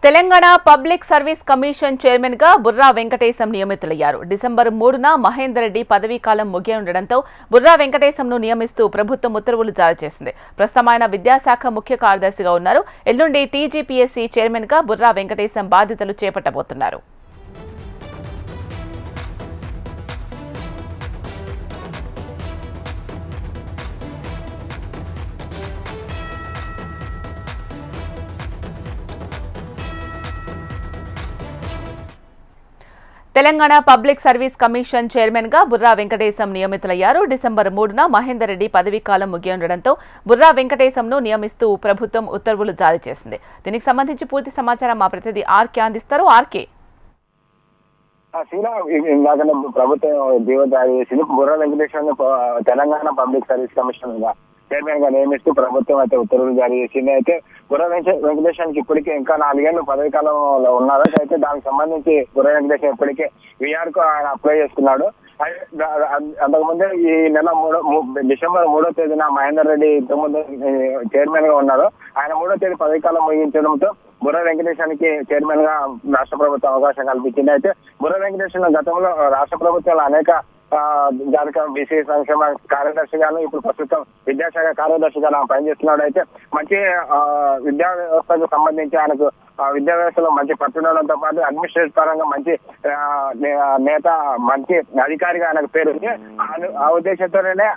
Telangana public service commission chairman గా బుర్రా వెంకటేశం నియమితులయ్యారు. December 3న Mahender Reddy పదవీకాలం ముగియనుండటంతో బుర్రా వెంకటేశంను నియమిస్తూ ప్రభుత్వం ఉత్తర్వులు జారీ చేసింది. ప్రస్తుతం ఆయన విద్యాశాఖ ముఖ్య కార్యదర్శిగా ఉన్నారు. ఎల్లుండి టీజీపీఎస్సీ చైర్మన్ గా బుర్రా వెంకటేశం బాధ్యతలు చేపట్టబోతున్నారు. Telangana public service commission chairman గా బుర్రా వెంకటేశం నియమితులయ్యారు. డిసెంబర్ 3న మహేందర్ రెడ్డి పదవీకాలం ముగియనుండటంతో బుర్రా వెంకటేశంను నియమిస్తూ ప్రభుత్వం ఉత్తర్వులు జారీ చేసింది. దీనికి సంబంధించి పూర్తి సమాచారం మా ప్రతినిధి ఆర్కే అందిస్తారు. ఆర్కే, ప్రభుత్వం జీవో జారీ చేసింది. Burra Venkateswara Telangana public service commission chairman గా నియమిస్తూ ప్రభుత్వం అయితే ఉత్తర్వులు జారీ చేసింది. అయితే బుర్రా వెంకటేశ్వరకి ఇప్పటికే ఇంకా 4 ఏళ్ళు పదవి కాలంలో ఉన్నారు. అయితే దానికి సంబంధించి బుర్రా వెంకటేశ్వర ఇప్పటికే విఆర్ కు ఆయన అప్లై చేసుకున్నాడు. అంతకుముందే ఈ నెల డిసెంబర్ 3వ తేదీన మహేందర్ రెడ్డి ఇంతకుముందు చైర్మన్ గా ఉన్నారు. ఆయన 3వ తేదీ పదవి కాలం ముగించడంతో బుర్రా వెంకటేశ్వరకి చైర్మన్ గా రాష్ట్ర ప్రభుత్వం అవకాశం కల్పించింది. అయితే బుర్రా వెంకటేశ్వర గతంలో రాష్ట్ర ప్రభుత్వంలో అనేక జాతక బీసీ సంక్షేమ కార్యదర్శిగాను, ఇప్పుడు ప్రస్తుతం విద్యాశాఖ కార్యదర్శిగా పనిచేస్తున్నాడు. అయితే మంచి విద్యా వ్యవస్థకు సంబంధించి ఆయనకు విద్యా వ్యవస్థలో మంచి పట్టుదలతో పాటు అడ్మినిస్ట్రేటివ్ పరంగా మంచి నేత, మంచి అధికారిగా ఆయనకు పేరుంది. ఆ ఉద్దేశంతోనే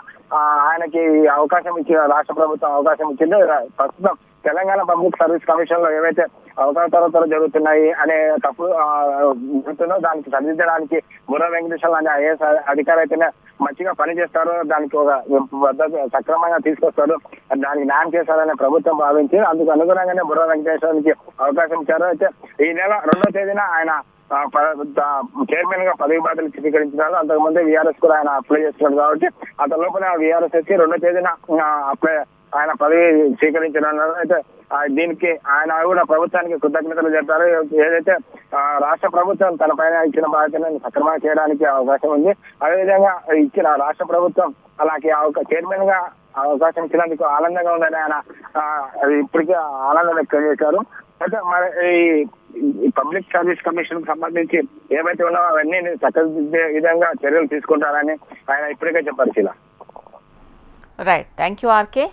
ఆయనకి అవకాశం ఇచ్చిన రాష్ట్ర ప్రభుత్వం అవకాశం ఇచ్చింది. ప్రస్తుతం తెలంగాణ పబ్లిక్ సర్వీస్ కమిషన్ లో ఏవైతే అవకతవకలు జరుగుతున్నాయి అనే తప్పు జరుగుతుందో దానికి సరిదిద్దడానికి బుర్రా వెంకటేశ్వర అనే ఐఏఎస్ అధికారి అయితేనే మంచిగా పనిచేస్తారు, దానికి ఒక పద్ధతి సక్రమంగా తీసుకొస్తారు, దానికి న్యాయం చేస్తారనే ప్రభుత్వం భావించి అందుకు అనుగుణంగానే బుర్రా వెంకటేశ్వరకి అవకాశం ఇచ్చారు. అయితే ఈ నెల 2వ తేదీన ఆయన చైర్మన్ గా పదవి బాధ్యతలు స్వీకరించినారు. అంతకుముందే వీఆర్ఎస్ కూడా ఆయన అప్లై చేస్తున్నాడు కాబట్టి అంత లోపల వీఆర్ఎస్ వచ్చి 2వ తేదీన ఆయన పదవి స్వీకరించనున్నారు. అయితే దీనికి ఆయన కూడా ప్రభుత్వానికి కృతజ్ఞతలు చెప్తారు. ఏదైతే రాష్ట్ర ప్రభుత్వం తన పైన ఇచ్చిన బాధ్యతలను సక్రమంగా చేయడానికి అవకాశం ఉంది. అదేవిధంగా ఇచ్చిన రాష్ట్ర ప్రభుత్వం అలాగే చైర్మన్ గా అవకాశం ఇచ్చినందుకు ఆనందంగా ఉందని ఆయన ఇప్పటికే ఆనందం వ్యక్తం చేశారు. అయితే మరి ఈ పబ్లిక్ సర్వీస్ కమిషన్ కు సంబంధించి ఏవైతే ఉన్నావో అవన్నీ చక్కదిద్దే విధంగా చర్యలు తీసుకుంటారని ఆయన ఇప్పటికే చెప్పారు. Right, thank you RK.